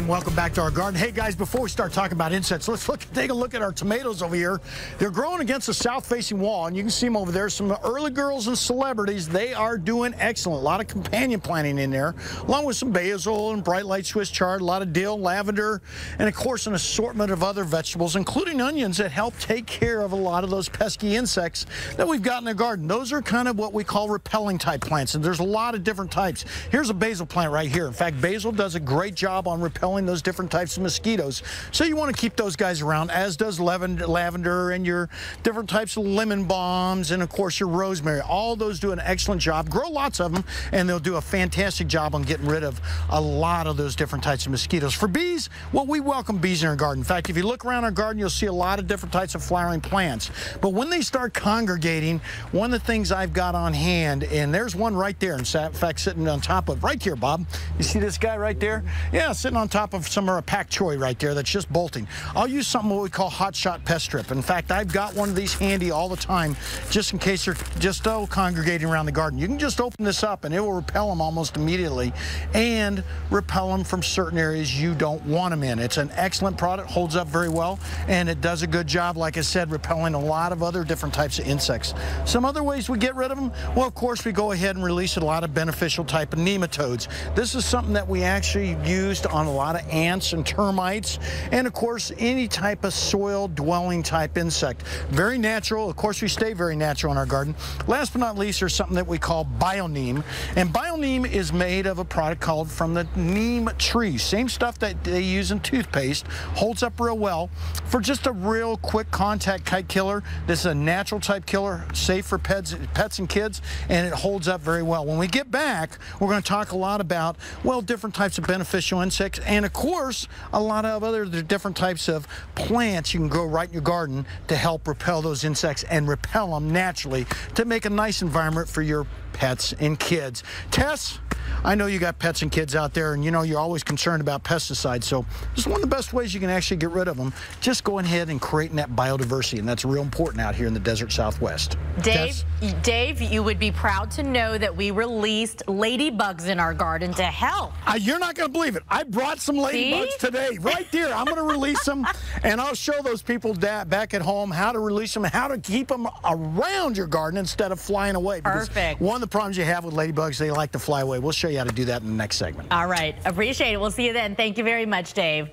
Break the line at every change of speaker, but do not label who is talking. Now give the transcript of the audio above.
And welcome back to our garden. Hey guys, before we start talking about insects, let's take a look at our tomatoes over here. They're growing against the south-facing wall, and you can see them over there. Some early girls and celebrities, they are doing excellent. A lot of companion planting in there, along with some basil and bright light Swiss chard, a lot of dill, lavender, and of course an assortment of other vegetables, including onions that help take care of a lot of those pesky insects that we've got in the garden. Those are kind of what we call repelling type plants, and there's a lot of different types. Here's a basil plant right here. In fact, basil does a great job on repelling those different types of mosquitoes. So you want to keep those guys around, as does lavender and your different types of lemon balms, and of course your rosemary. All those do an excellent job. Grow lots of them, and they'll do a fantastic job on getting rid of a lot of those different types of mosquitoes. For bees, well, we welcome bees in our garden. In fact, if you look around our garden, you'll see a lot of different types of flowering plants. But when they start congregating, one of the things I've got on hand, and there's one right there, in fact, sitting on top of, right here, Bob. You see this guy right there? Yeah, sitting on top of some of a pak choi right there that's just bolting. I'll use something what we call hot shot pest strip. In fact, I've got one of these handy all the time, just in case they're just congregating around the garden. You can just open this up and it will repel them almost immediately, and repel them from certain areas you don't want them in. It's an excellent product, holds up very well, and it does a good job, like I said, repelling a lot of other different types of insects. Some other ways we get rid of them, well, of course, we go ahead and release a lot of beneficial type of nematodes. This is something that we actually used on a lot of ants and termites, and of course any type of soil dwelling type insect. Very natural. Of course, we stay very natural in our garden. Last but not least, there's something that we call bioneem, and bioneem is made of a product called from the neem tree. Same stuff that they use in toothpaste. Holds up real well. For just a real quick contact type killer, this is a natural type killer, safe for pets and kids, and it holds up very well. When we get back, we're going to talk a lot about, well, different types of beneficial insects, and of course a lot of other different types of plants you can grow right in your garden to help repel those insects and repel them naturally to make a nice environment for your pets and kids. Tess, I know you got pets and kids out there, and you know you're always concerned about pesticides, so this is one of the best ways you can actually get rid of them. Just go ahead and creating that biodiversity, and that's real important out here in the desert Southwest.
Dave, you would be proud to know that we released ladybugs in our garden to help.
You're not going to believe it. I brought some ladybugs today, right there. I'm going to release them, and I'll show those people back at home how to release them, how to keep them around your garden instead of flying away.
Perfect.
One of the problems you have with ladybugs, they like to fly away. We'll show you how to do that in the next segment.
All right. Appreciate it. We'll see you then. Thank you very much, Dave.